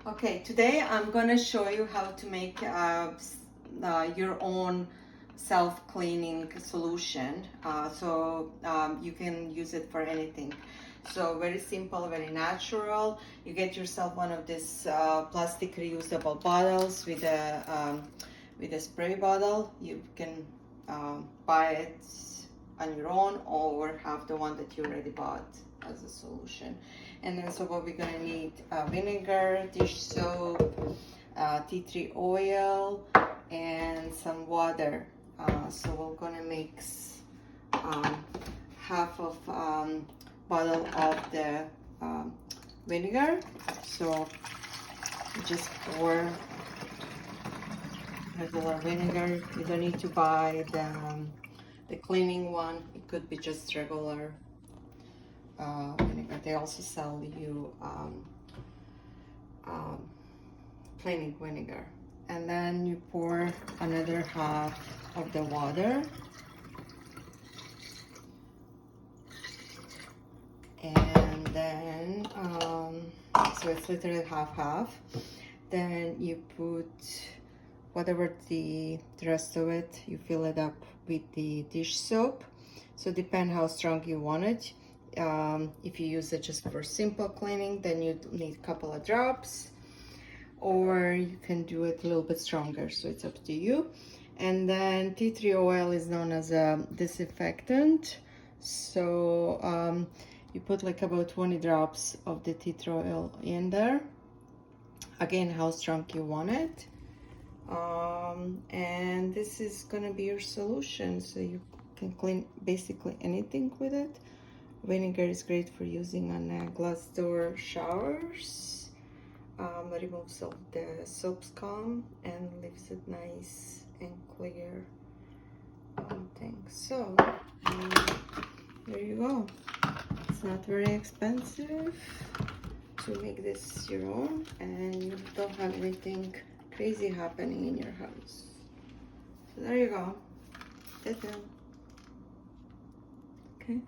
Okay, today I'm gonna show you how to make your own self-cleaning solution. You can use it for anything. So very simple, very natural. You get yourself one of these plastic reusable bottles with a spray bottle. You can buy it on your own or have the one that you already bought as a solution. And then so what we're gonna need, vinegar, dish soap, tea tree oil, and some water. So we're gonna mix half of bottle of the vinegar. So just pour regular vinegar. You don't need to buy the cleaning one. It could be just regular vinegar. They also sell you cleaning vinegar. And then you pour another half of the water. And then, so it's literally half. Then you put whatever the rest of it, you fill it up with the dish soap. So depend how strong you want it. If you use it just for simple cleaning, then you need a couple of drops, or you can do it a little bit stronger, so it's up to you. And then tea tree oil is known as a disinfectant, so you put like about 20 drops of the tea tree oil in there. Again, how strong you want it. And this is gonna be your solution, so you can clean basically anything with it. Vinegar is great for using on glass door showers. Removes all the soap scum and leaves it nice and clear. So there you go. It's not very expensive to make this your own, and you don't have anything crazy happening in your house. So there you go. That's it. Okay.